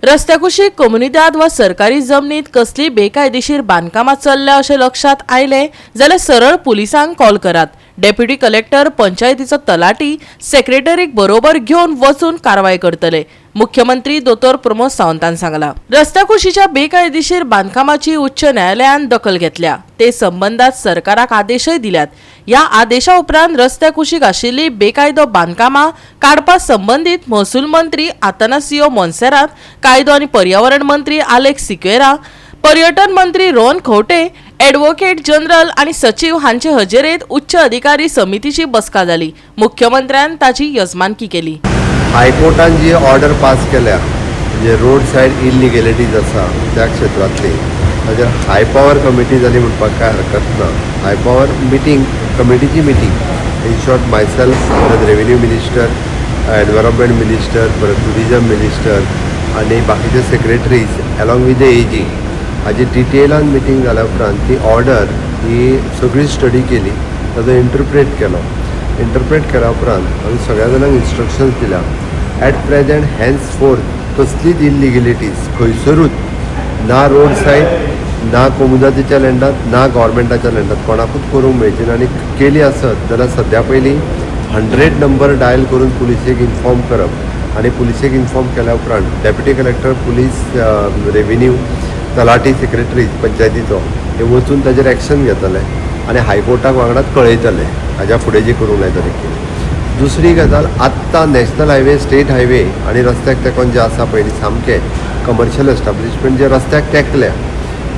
रस्त्याकुशीक कम्युनिटीत वा सरकारी जमनीत कसली बेकायदेशीर बांधकामां चल्ल्या अशें लक्षात आयले जाल्यार सरळ पुलिसांक कॉल करात। डेप्युटी कलेक्टर, पंचायतीचो तलाटी, सेक्रेटरीक बरोबर घेवन वचून कारवाय करतले। मुख्यमंत्री दोतोर प्रमोद सावंतान सांगला। रस्त्याकुशीच्या बेकायदेशीर बांधकामाची उच्च न्यायालयान दखल घेतल्या। ते संबंधात सरकाराक आदेशय दिल्यात। या आदेशा उपरांत रस्त्याकुशीक आशिल्ली बेकायदो बांधकामां काडपा संबंधित महसूल मंत्री आतानासियो मोन्सेरात, कायदो आनी पर्यावरण मंत्री आलेक्स सिक्वेरा, पर्यटन मंत्री रोहन खंवटे, एडव्होकेट जनरल आणि सचिव हांचे हजेरेत उच्च अधिकारी समितीची बसका जाली। मुख्यमंत्र्यान ताची यजमानकी केली। हायकोर्टान जी ऑर्डर पास केल्या म्हणजे रोड सायड इलिगॅलिटीज आसा त्या क्षेत्रातली ताजेर हाय पॉवर कमिटी जाली म्हणपाक काय हरकत ना। हाय पॉवर मिटींग कमिटीची मिटींग इन शॉर्ट मायसेल्फ, परत रेव्हेन्यू मिनिस्टर, एनवायरमेंट मिनिस्टर, परत टुरिजम मिनिस्टर आणि बाकीचे secretaries along with the AG हाजी डिटेलान मिटींग जाल्या उपरांत ती ऑर्डर ही सगळी स्टडी केली, ताजो इंटरप्रेट केल्या उपरांत आमी सगळ्या जाणांक इन्स्ट्रक्शन्स दिल्या। ॲट प्रेझेंट हॅन्स फोर्थ कसलीच इलिगॅलिटीज खंयसरूच ना रोड सायड, ना कोमुदातीच्या लँडात, ना गव्हर्मेंटाच्या लँडात कोणाकूच करूंक मेळची ना। आनी केली आसत जाल्यार सद्या पयलीं 100 नंबर डायल करून पुलिसेक इन्फॉर्म करप आनी पुलिसेक इन्फॉर्म केल्या उपरांत deputy collector, police, revenue, talathi, secretary पंचायतीचो हे वचून ताजेर एक्शन घेतले आनी हायकोर्टाक वांगडाच कळयतले हाज्या फुडें जी करूंक जाय तरी। दुसरी गजाल, आत्तां नॅशनल हायवे, स्टेट हायवे आनी रस्त्याक तेकोन जे आसा पळय सामके कमर्शियल एस्टाब्लिशमेंट जे रस्त्याक तेंकल्या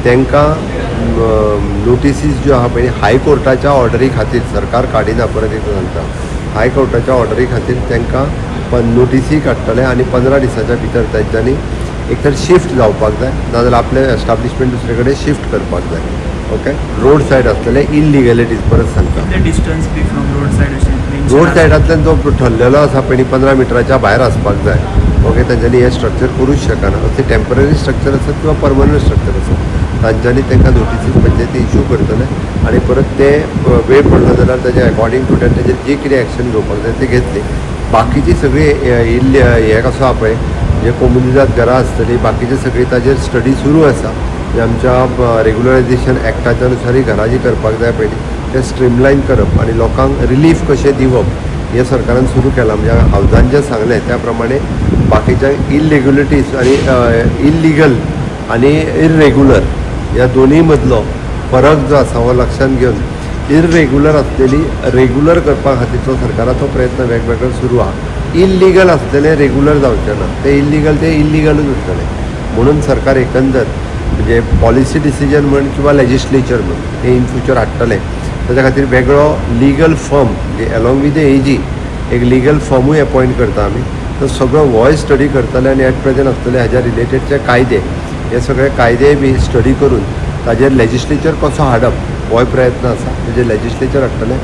तांकां नोटिसीस ज्यो आहा पळय हायकोर्टाच्या ऑर्डरी खातीर सरकार काडिना, परत एक सांगता हायकोर्टाच्या ऑर्डरी खातीर तांकां नोटिसी काडटले आनी 15 दिसाच्या भितर तांच्यांनी एक तर शिफ्ट जावपाक जाय, नाजाल्यार आपले एस्टाब्लिशमेंट दुसरे कडेन शिफ्ट करपाक जाय। ओके, रोड सायड आसतले इलिगॅलिटीज परत सांगता रोड सायडांतल्यान जो ठरलेलो आसा पळय 15 मिटराच्या भायर आसपाक जाय। ओके, तांच्यांनी हे स्ट्रक्चर करूंक शकना। ते टेम्पररी स्ट्रक्चर आसत किंवा परमनंट स्ट्रक्चर आसत, तांच्यांनी तांकां नोटिसीस पंचायती इश्यू करतले आनी परत ते वेळ पडलो जाल्यार ताजे अकॉर्डिंग टू दॅट ताजेर जी कितें एक्शन घेवपाक जाय ते घेतली। बाकीची सगळी हे कसो आहा पळय जे कोमुनिदाद घरां आसतली बाकीचे सगळी ताजेर स्टडी सुरू आसा। जे आमच्या रेग्युलरायझेशन एक्टाच्या नुसार घरां जी करपाक जाय पळय ते स्ट्रीमलायन करप आनी लोकांक रिलीफ कशें दिवप हे सरकारान सुरू केलां। म्हणजे हावजान जें सांगलें त्या प्रमाणे बाकीच्या इलिगॅलिटीज आनी इल्लिगल आनी इरेग्युलर ह्या दोनूय मदलो फरक जो आसा हो लक्षांत घेवन इरेग्युलर आसलेली रेग्युलर करपा खातीरचो सरकाराचो प्रयत्न वेगवेगळो सुरू आहा। इल्लिगल आसलेले रेग्युलर जावचे ना, ते इल्लिगलूच उरतले म्हणून सरकार एकंदर म्हणजे पॉलिसी डिसिजन म्हण किंवा लेजिस्लेचर म्हण हे इन फ्युचर हाडटले। ताच्या खातीर वेगळो लिगल फर्म म्हणजे अलॉंग विथ द एजी एक लिगल फर्मूय अपॉयंट करता आमी, तो सगळो वॉयस स्टडी करतले आनी ॲट प्रेझेंट आसतले हाज्या रिलेटेडचे कायदे हे सगळे कायदे बी स्टडी करून ताजेर लेजिस्लेचर कसो हाडप होय प्रयत्न आसा। म्हणजे लेजिस्लेचर हाडटले,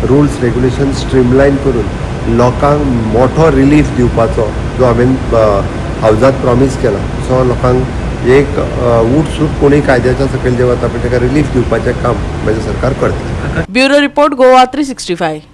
रुल्स रेग्युलेशन स्ट्रीमलायन करून लोकांक मोठो रिलीफ दिवपाचो जो हांवें हावजात प्रॉमीस केला सो लोकांक एक उठ कोणी कायद्याच्या सकयल जे वता पळय ताका रिलीफ दिवपाचें काम म्हजें सरकार करता। Bureau report Goa 365।